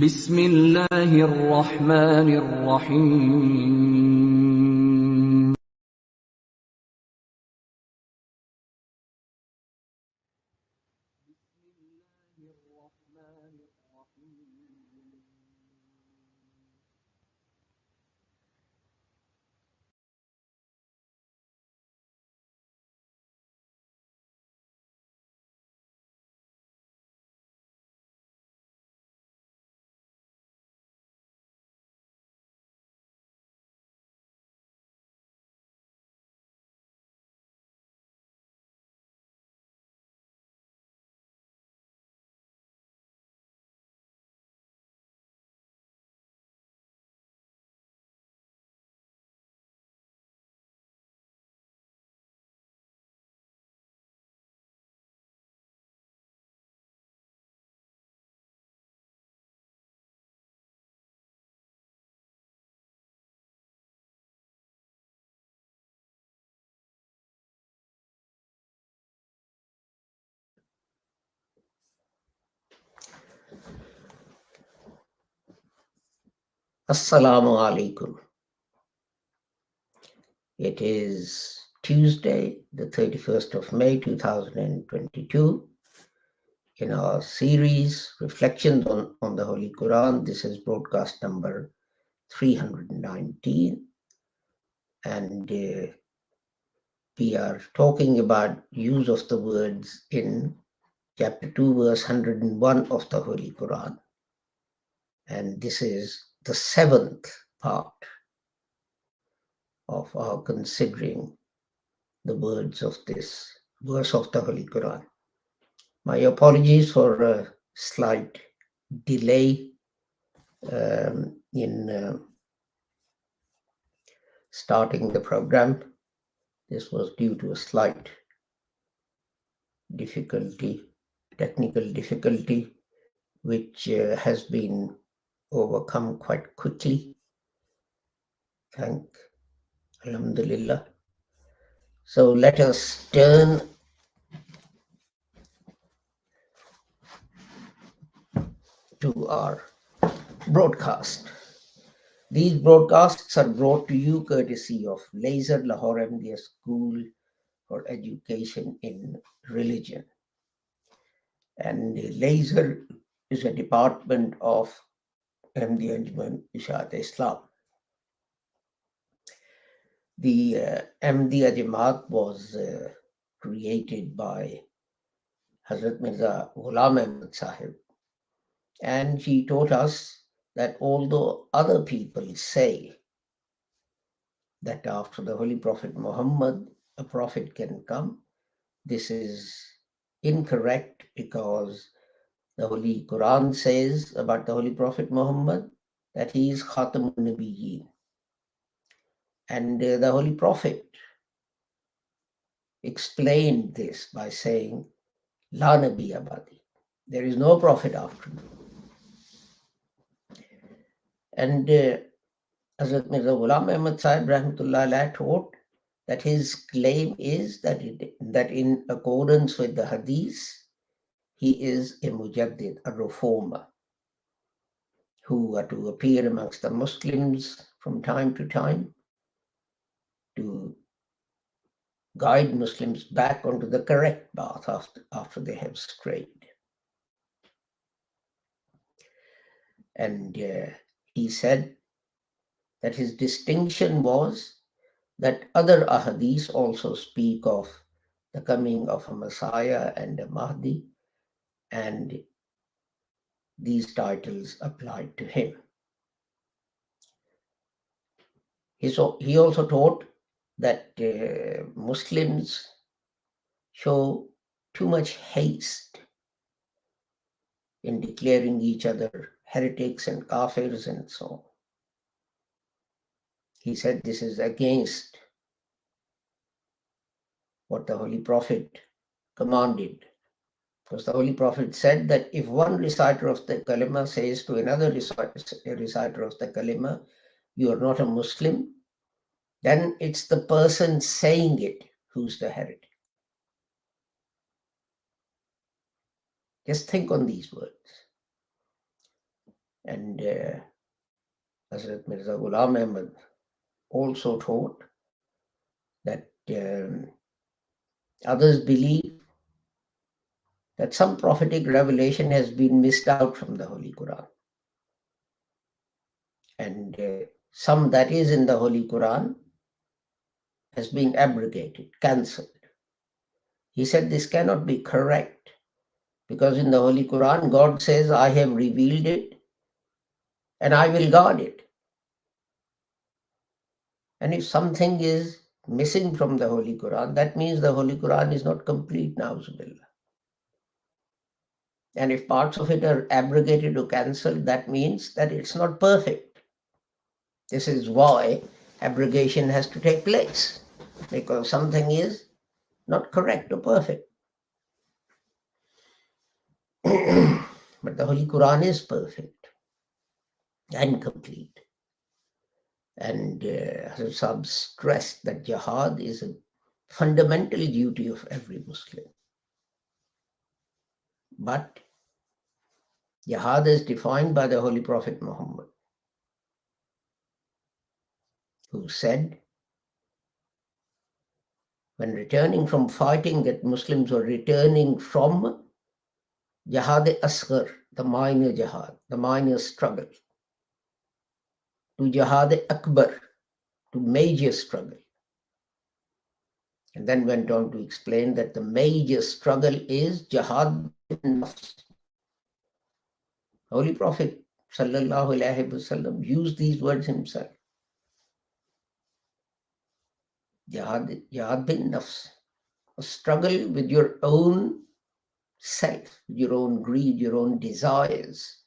بسم الله الرحمن الرحيم Assalamu alaikum. It is Tuesday, the 31st of May 2022. In our series, Reflections on the Holy Quran, this is broadcast number 319. And we are talking about use of the words in chapter 2, verse 101 of the Holy Quran. And this is the seventh part of our considering the words of this verse of the Holy Quran. My apologies for a slight delay in starting the program. This was due to a slight technical difficulty, which has been overcome quite quickly. Thank Alhamdulillah. So let us turn to our broadcast. These broadcasts are brought to you courtesy of Laser Lahore Ahmadiyya School for Education in Religion. And Laser is a department of Ahmadiyya Anjuman Ishaat Islam. The Ahmadiyya Jamaat was created by Hazrat Mirza Ghulam Ahmad Sahib, and she taught us that although other people say that after the Holy Prophet Muhammad, a prophet can come, this is incorrect, because the Holy Quran says about the Holy Prophet Muhammad that he is Khatamun Nabiyyin. And the Holy Prophet explained this by saying, La Nabi Abadi, there is no prophet after me. And Hazrat Mirza Ghulam Ahmad Sahib Rahmatullah Alayh taught that his claim is that in accordance with the Hadith, he is a Mujaddid, a reformer, who are to appear amongst the Muslims from time to time to guide Muslims back onto the correct path after they have strayed. And he said that his distinction was that other ahadith also speak of the coming of a Messiah and a Mahdi, and these titles applied to him. He also taught that Muslims show too much haste in declaring each other heretics and kafirs and so on. He said this is against what the Holy Prophet commanded, because the Holy Prophet said that if one reciter of the kalima says to another reciter of the kalima, you are not a Muslim, then it's the person saying it who's the heretic. Just think on these words. And Hazrat Mirza Ghulam Ahmad also taught that others believe that some prophetic revelation has been missed out from the Holy Quran. And some that is in the Holy Quran has been abrogated, cancelled. He said this cannot be correct because in the Holy Quran, God says, I have revealed it and I will guard it. And if something is missing from the Holy Quran, that means the Holy Quran is not complete, na'uzubillah. And if parts of it are abrogated or cancelled, that means that it's not perfect. This is why abrogation has to take place, because something is not correct or perfect. But the Holy Quran is perfect and complete. And Hazrat Sahib stressed that jihad is a fundamental duty of every Muslim. But jihad is defined by the Holy Prophet Muhammad, who said, when returning from fighting, that Muslims were returning from Jihad-e-Asghar, the minor jihad, the minor struggle, to Jihad-e-Akbar, to major struggle. And then went on to explain that the major struggle is jihad bin nafs. Holy Prophet sallallahu alaihi wasallam used these words himself. Jihad bin nafs, a struggle with your own self, your own greed, your own desires,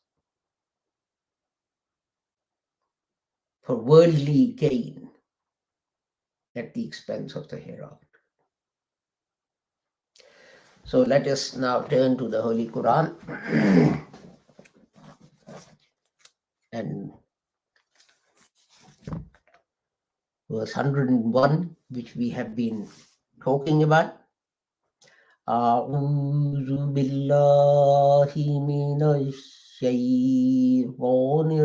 for worldly gain at the expense of the hereafter. So let us now turn to the Holy Quran and verse 101, which we have been talking about. أعوذ بالله من الشيطان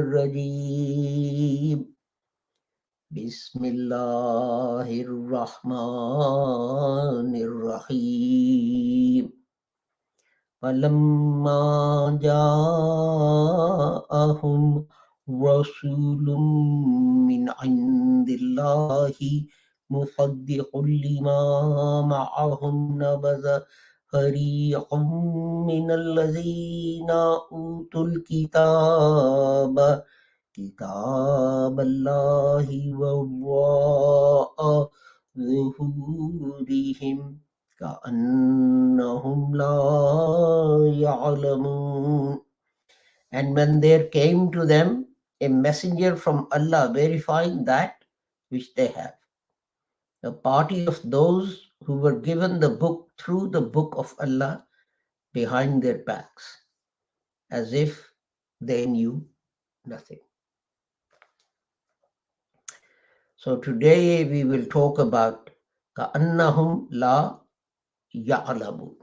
الرجيم بسم الله الرحمن الرحيم فلما جاءهم رسول من عند الله مصدق لما معهم نبذ فريق من الذين أوتوا كتاب الله وراء ظهورهم كأنهم لا يعلمون. And when there came to them a messenger from Allah verifying that which they have, a party of those who were given the book through the book of Allah behind their backs, as if they knew nothing. So today we will talk about annahum la ya'lamun,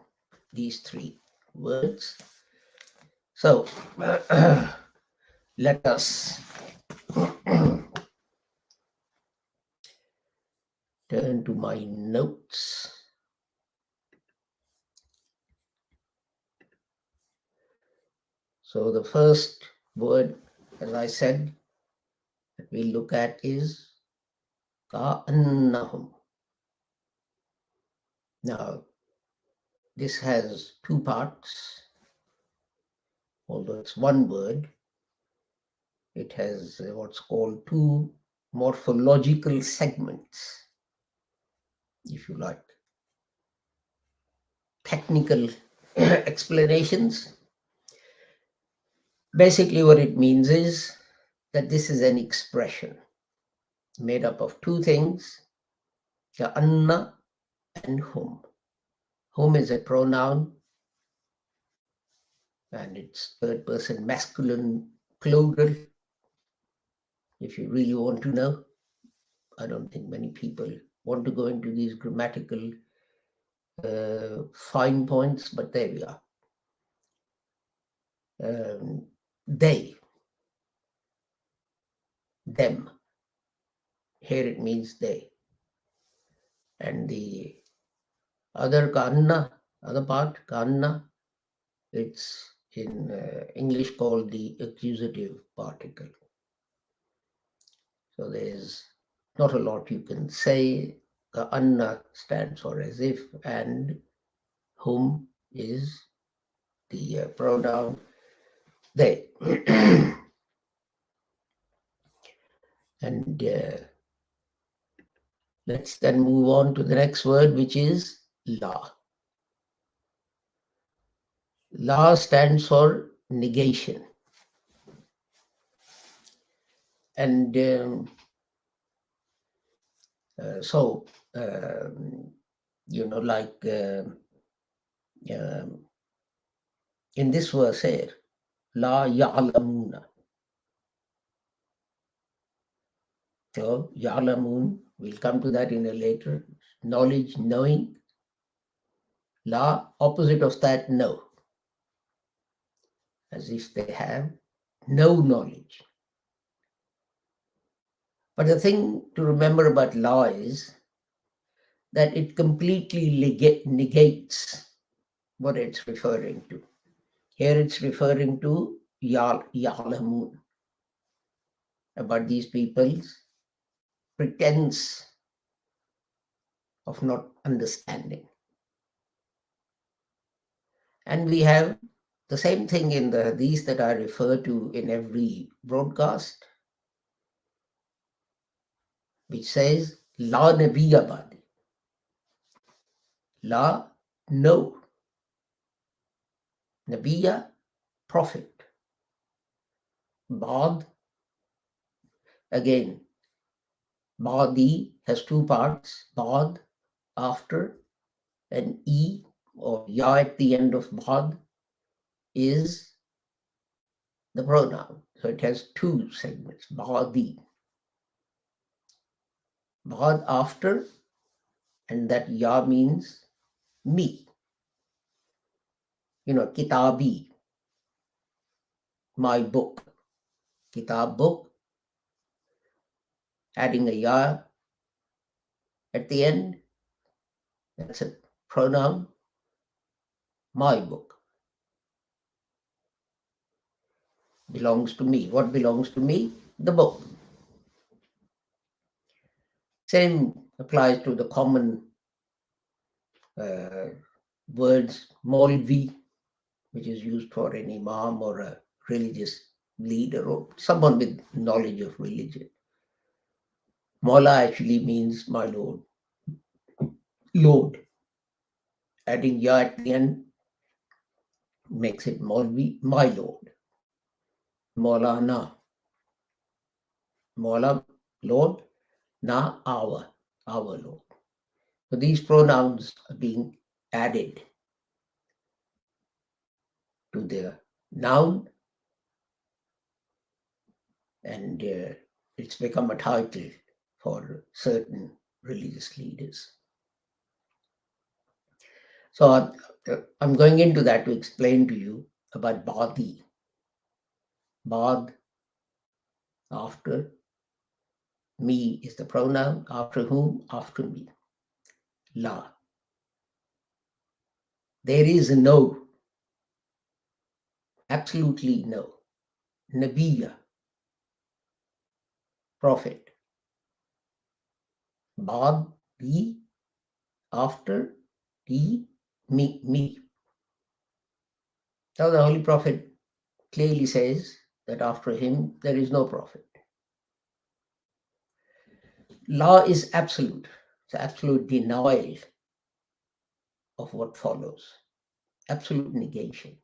these three words. So let us turn to my notes. So the first word, as I said, that we look at is ka'annahum. Now, this has two parts. Although it's one word, it has what's called two morphological segments, if you like. Technical explanations. Basically, what it means is that this is an expression made up of two things, anna and hum. Hum is a pronoun and it's third person masculine plural. If you really want to know, I don't think many people want to go into these grammatical fine points, but there we are. They. them. Here it means they. And the other kanna, other part, kanna, it's in English called the accusative particle. So there's not a lot you can say. The anna stands for as if, and whom is the pronoun they. And let's then move on to the next word, which is la. La stands for negation. And so, like um, in this verse here, la ya'lamoona. So, ya'lamoon, we'll come to that in a later. Knowledge, knowing. La, opposite of that, no. As if they have no knowledge. But the thing to remember about la is that it completely negates what it's referring to. Here it's referring to ya'lamoon, about these people's pretense of not understanding. And we have the same thing in the hadith that I refer to in every broadcast, which says, La Nabiya Badi. La, no. Nabiya, prophet. Bad, again, Badi has two parts, Bad, after, and E or Ya at the end of Bad is the pronoun. So it has two segments, Badi. Bad after, and that Ya means me. Kitabi, my book. Kitab, book, adding a Ya at the end, that's a pronoun, my book. Belongs to me. What belongs to me? The book. Same applies to the common words, Maulvi, which is used for an imam or a religious leader or someone with knowledge of religion. Maula actually means my lord. Lord. Adding ya at the end makes it Maulvi, my lord. Maulana. Maula, Lord. Na, our Lord. So these pronouns are being added to the noun, and it's become a title for certain religious leaders. So I'm going into that to explain to you about Badi. Bad, after. Me is the pronoun. After whom? After me. La. There is no. Absolutely no. Nabiya. Prophet. Bad, the, after, the, me. Now the Holy Prophet clearly says that after him there is no prophet. Law is absolute. It's absolute denial of what follows. Absolute negation.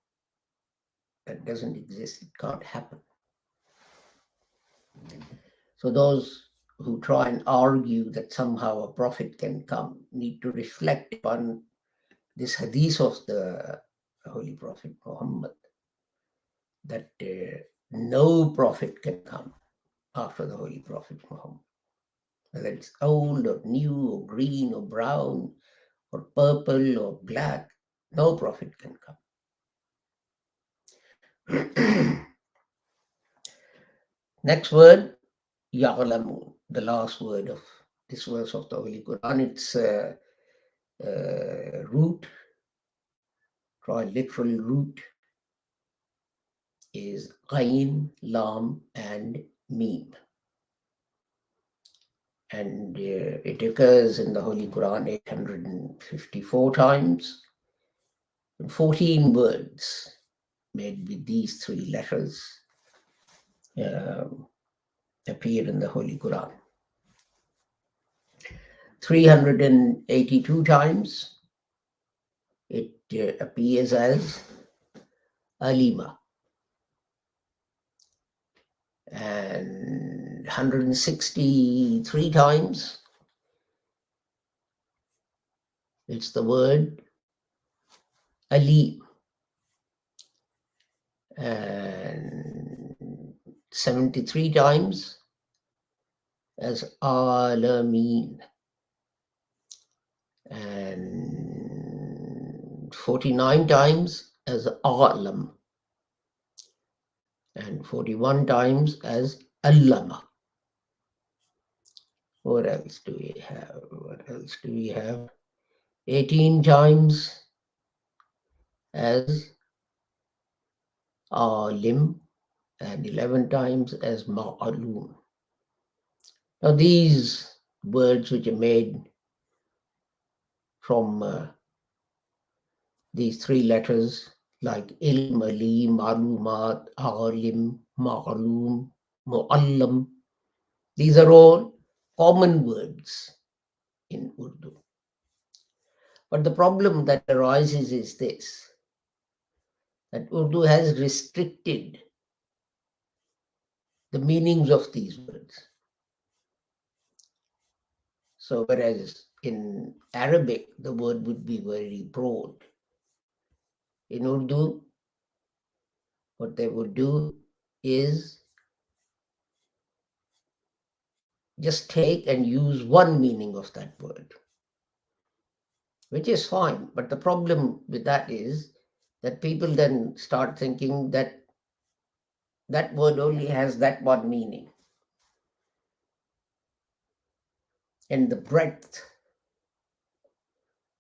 That doesn't exist. It can't happen. So those who try and argue that somehow a prophet can come need to reflect upon this hadith of the Holy Prophet Muhammad, that no prophet can come after the Holy Prophet Muhammad. Whether it's old or new or green or brown or purple or black, no prophet can come. Next word, yelamoon, the last word of this verse of the Holy Quran. Its root, literal root, is Ain, Lam, and Mim. And it occurs in the Holy Quran 854 times. And 14 words made with these three letters appear in the Holy Quran. 382 times it appears as Alima, and 163 times it's the word Ali, and 73 times as Alameen, and 49 times as Alam, and 41 times as Allama. What else do we have? 18 times as Alim, and 11 times as Ma'alum. Now these words, which are made from these three letters, like ilm, ali, malumat, alim, ma'alum, mu'allam, these are all common words in Urdu. But the problem that arises is this, that Urdu has restricted the meanings of these words. So whereas in Arabic, the word would be very broad, in Urdu, what they would do is just take and use one meaning of that word, which is fine. But the problem with that is that people then start thinking that that word only has that one meaning. And the breadth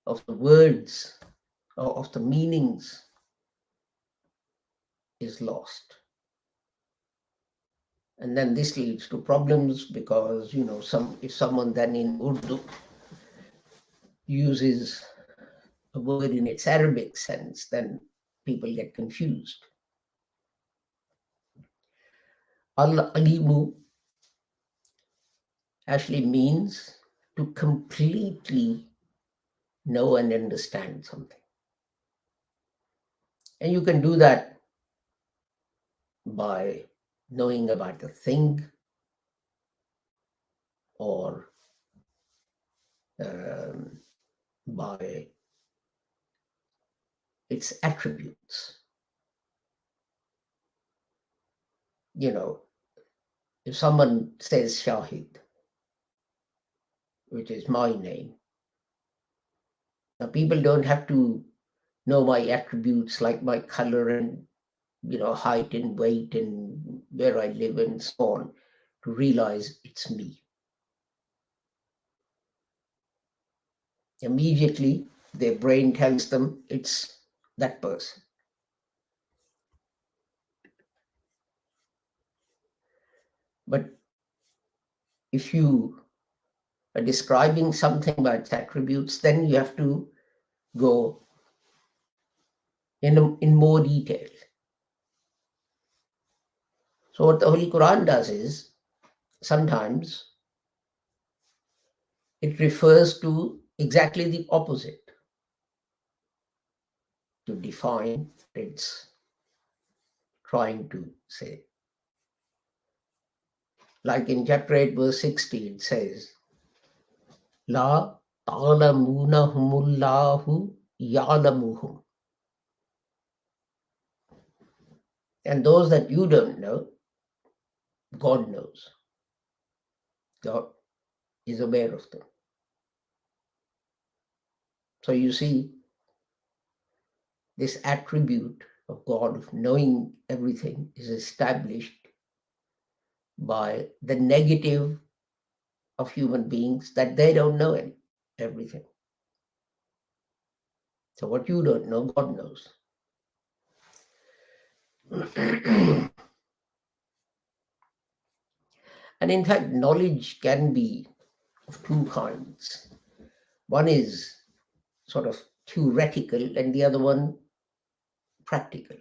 of the words or of the meanings is lost. And then this leads to problems because, if someone then in Urdu uses a word in its Arabic sense, then people get confused. Al-alimu actually means to completely know and understand something. And you can do that by knowing about the thing or by its attributes. If someone says Shahid, which is my name, now people don't have to know my attributes like my color and height and weight and where I live and so on to realize it's me. Immediately their brain tells them it's that person. But if you are describing something by its attributes, then you have to go in more detail. So what the Holy Quran does is sometimes it refers to exactly the opposite to define what it's trying to say. Like in chapter 8, verse 60, it says, La ta'lamunahumullahu ya'lamuhum. And those that you don't know, God knows. God is aware of them. So you see, this attribute of God of knowing everything is established by the negative of human beings, that they don't know everything. So what you don't know, God knows. And in fact, knowledge can be of two kinds. One is sort of theoretical, and the other one practical.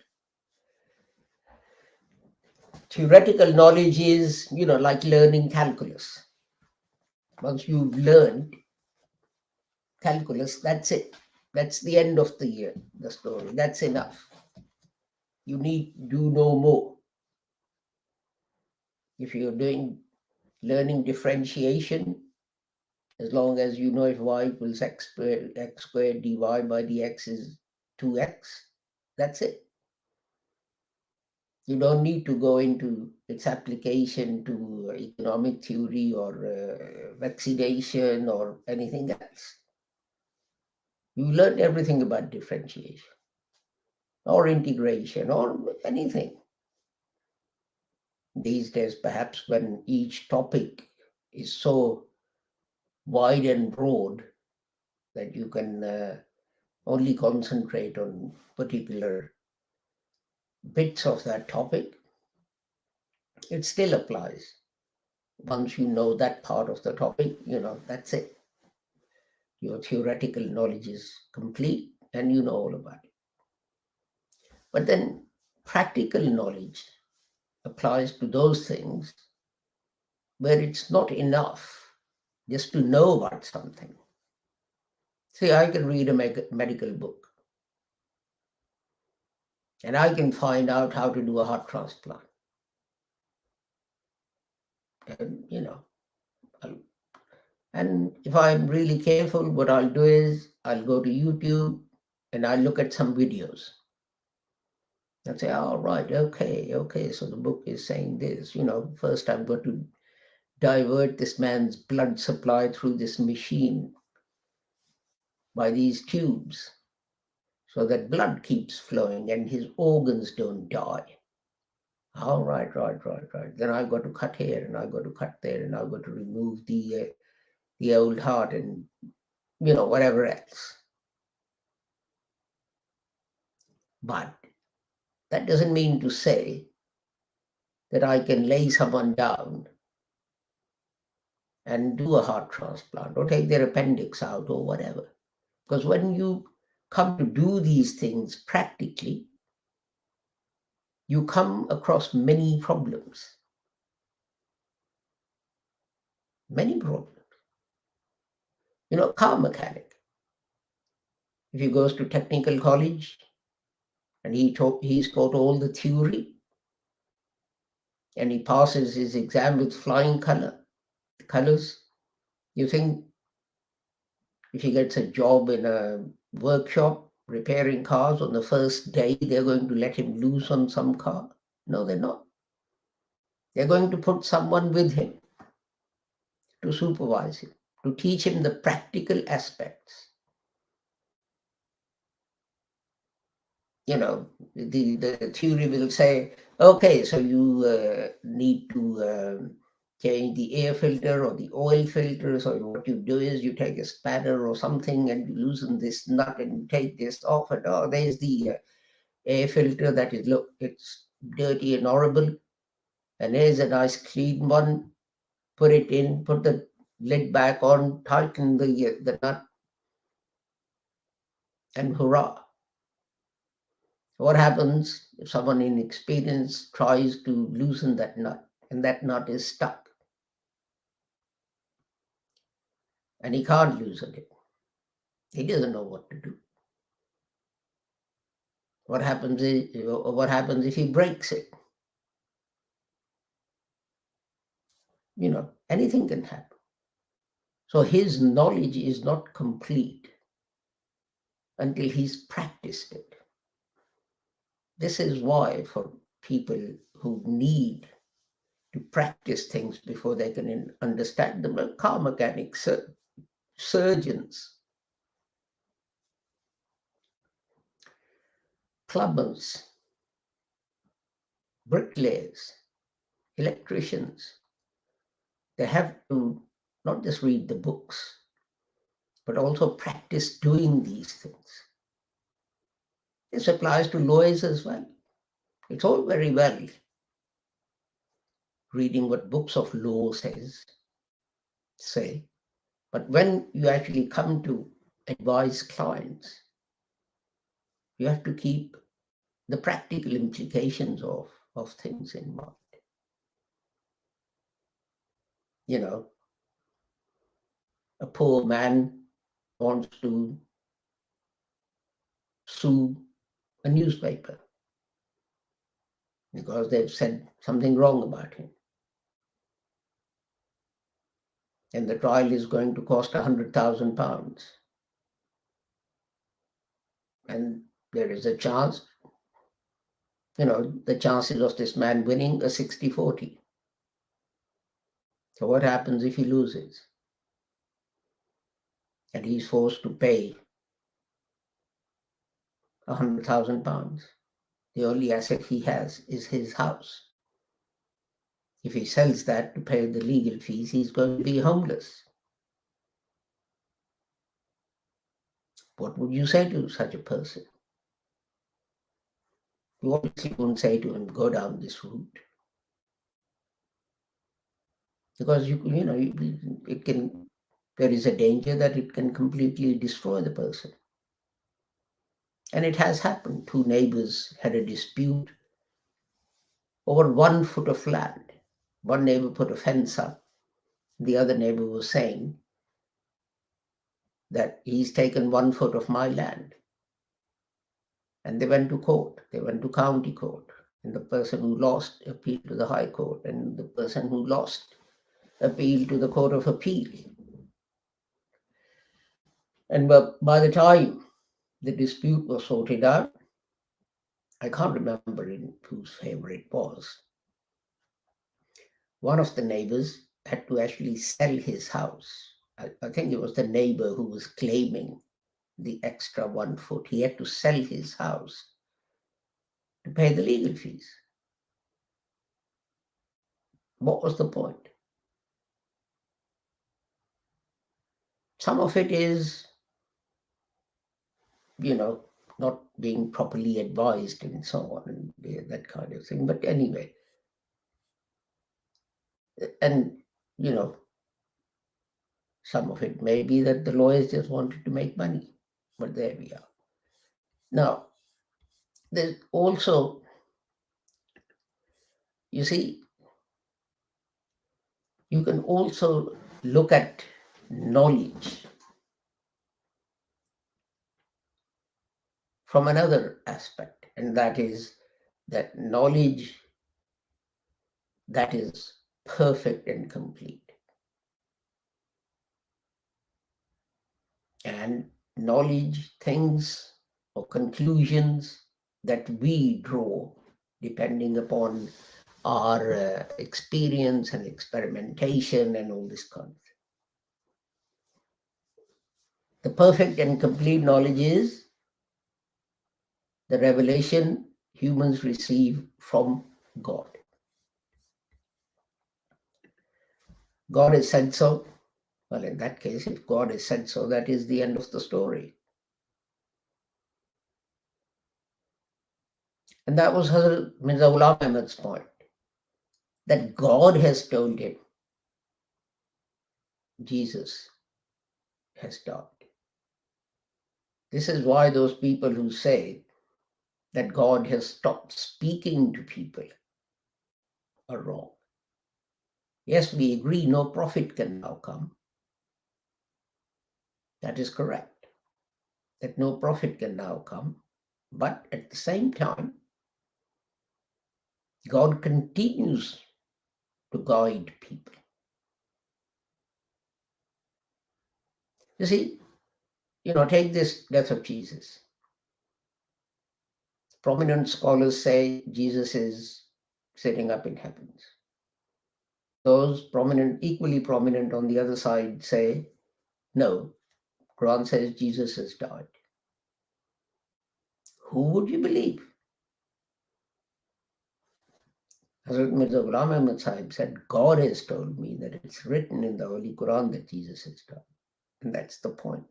Theoretical knowledge is, like learning calculus. Once you've learned calculus, that's it. That's the end of the story. That's enough. You need do no more. If you're learning differentiation, as long as you know if y equals x squared dy by dx is 2x, that's it. You don't need to go into its application to economic theory or vaccination or anything else. You learn everything about differentiation or integration or anything. These days, perhaps when each topic is so wide and broad that you can only concentrate on particular bits of that topic, it still applies. Once you know that part of the topic, that's it. Your theoretical knowledge is complete and you know all about it. But then practical knowledge applies to those things where it's not enough just to know about something. See, I can read a medical book and I can find out how to do a heart transplant. And, and if I'm really careful, what I'll do is I'll go to YouTube and I'll look at some videos and say, all right, okay, so the book is saying this. First I've got to divert this man's blood supply through this machine by these tubes so that blood keeps flowing and his organs don't die. All right. Then I've got to cut here and I've got to cut there and I've got to remove the old heart and whatever else. But that doesn't mean to say that I can lay someone down and do a heart transplant or take their appendix out or whatever. Because when you come to do these things practically, you come across many problems. Many problems. Car mechanic, if he goes to technical college and he's got all the theory and he passes his exam with flying colors, you think if he gets a job in a workshop repairing cars on the first day, they're going to let him loose on some car? No, they're not. They're going to put someone with him to supervise him, to teach him the practical aspects. The theory will say, okay, so you need to change the air filter or the oil filter. So what you do is you take a spanner or something and you loosen this nut and you take this off, and there's the air filter that is, look, it's dirty and horrible. And here's a nice clean one. Put it in, put the lid back on, tighten the nut, and hurrah. What happens if someone inexperienced tries to loosen that nut and that nut is stuck and he can't loosen it? He doesn't know what to do. What happens if he breaks it? Anything can happen. So his knowledge is not complete until he's practiced it. This is why for people who need to practice things before they can understand them, like car mechanics, surgeons, plumbers, bricklayers, electricians, they have to not just read the books, but also practice doing these things. This applies to lawyers as well. It's all very well reading what books of law say, but when you actually come to advise clients, you have to keep the practical implications of things in mind. You know, a poor man wants to sue a newspaper because they've said something wrong about him. And the trial is going to cost £100,000. And there is a chance, the chances of this man winning are 60-40. So what happens if he loses? And he's forced to pay £100,000. The only asset he has is his house. If he sells that to pay the legal fees, he's going to be homeless. What would you say to such a person? You obviously won't say to him, go down this route. Because there is a danger that it can completely destroy the person. And it has happened. Two neighbors had a dispute over 1 foot of land. One neighbor put a fence up. The other neighbor was saying that he's taken 1 foot of my land. And they went to court. They went to county court. And the person who lost appealed to the High Court. And the person who lost appealed to the Court of Appeal. And by the time the dispute was sorted out, I can't remember in whose favor it was. One of the neighbors had to actually sell his house. I think it was the neighbor who was claiming the extra 1 foot. He had to sell his house to pay the legal fees. What was the point? Some of it is, not being properly advised and so on, and that kind of thing. But anyway, and, some of it may be that the lawyers just wanted to make money. But there we are. Now, there's also, you see, you can also look at knowledge from another aspect, and that is that knowledge that is perfect and complete. And knowledge, things or conclusions that we draw depending upon our experience and experimentation and all this kind of thing. The perfect and complete knowledge is the revelation humans receive from God. God has said so. Well, in that case, if God has said so, that is the end of the story. And that was Hazrat Mirza Ghulam Ahmad's point, that God has told him Jesus has died. This is why those people who say that God has stopped speaking to people are wrong. Yes, we agree no prophet can now come. That is correct, that no prophet can now come. But at the same time, God continues to guide people. You see, take this death of Jesus. Prominent scholars say Jesus is sitting up in heavens. Those equally prominent on the other side say, no, Quran says Jesus has died. Who would you believe? Hazrat Mirza Ghulam Ahmad Sahib said, God has told me that it's written in the Holy Quran that Jesus has died. And that's the point.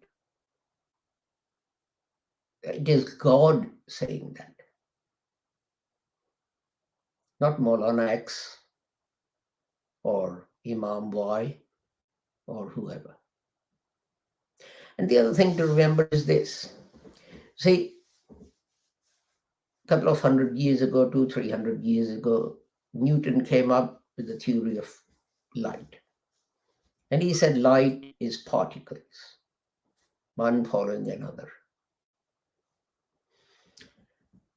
It is God saying that, not Maulana X or Imam Y or whoever. And the other thing to remember is this. See, a couple of 100 years ago, 200-300 years ago, Newton came up with the theory of light. And he said light is particles, one following another.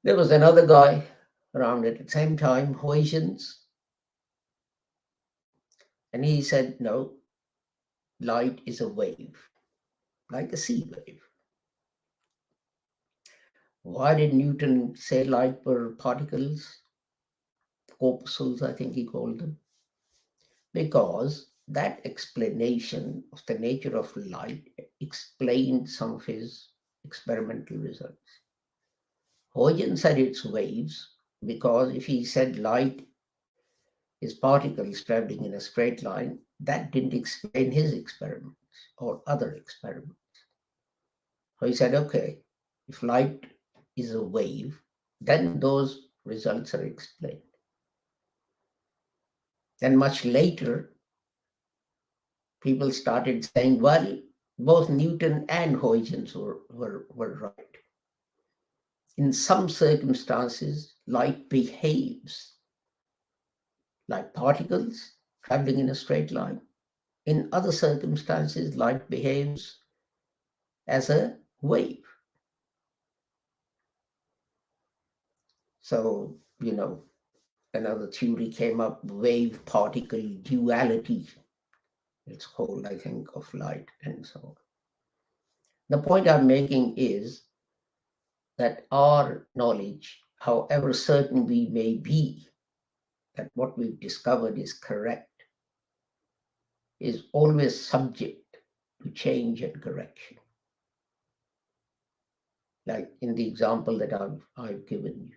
There was another guy around at the same time, Huygens, and he said, no, light is a wave, like a sea wave. Why did Newton say light were particles? Corpuscles, I think he called them. Because that explanation of the nature of light explained some of his experimental results. Huygens said it's waves because if he said light is particles traveling in a straight line, that didn't explain his experiments or other experiments. So he said, okay, if light is a wave, then those results are explained. Then much later, people started saying, well, both Newton and Huygens were right. In some circumstances, light behaves like particles traveling in a straight line. In other circumstances, light behaves as a wave. So, another theory came up, wave particle duality. It's called, I think, of light and so on. The point I'm making is that our knowledge, however certain we may be that what we've discovered is correct, is always subject to change and correction. Like in the example that I've given you.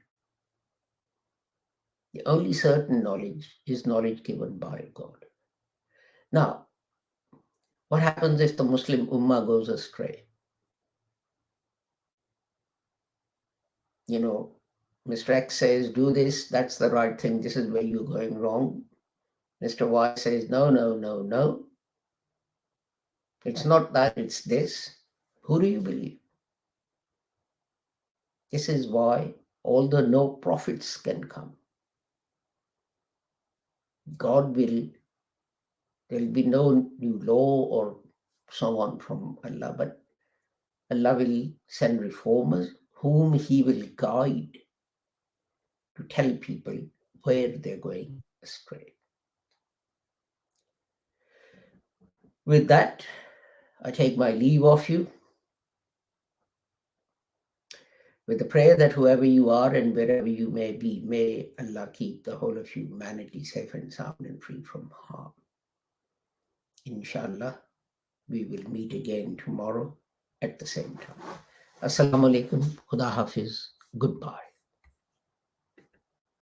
The only certain knowledge is knowledge given by God. Now, what happens if the Muslim Ummah goes astray? Mr. X says, do this, that's the right thing, this is where you're going wrong. Mr. Y says, no, no, no, no. It's not that, it's this. Who do you believe? This is why, although no prophets can come, there'll be no new law or so on from Allah, but Allah will send reformers whom He will guide to tell people where they're going astray. With that, I take my leave of you with the prayer that whoever you are and wherever you may be, may Allah keep the whole of humanity safe and sound and free from harm. Inshallah, we will meet again tomorrow at the same time. Assalamu alaikum, Khuda Hafiz, goodbye.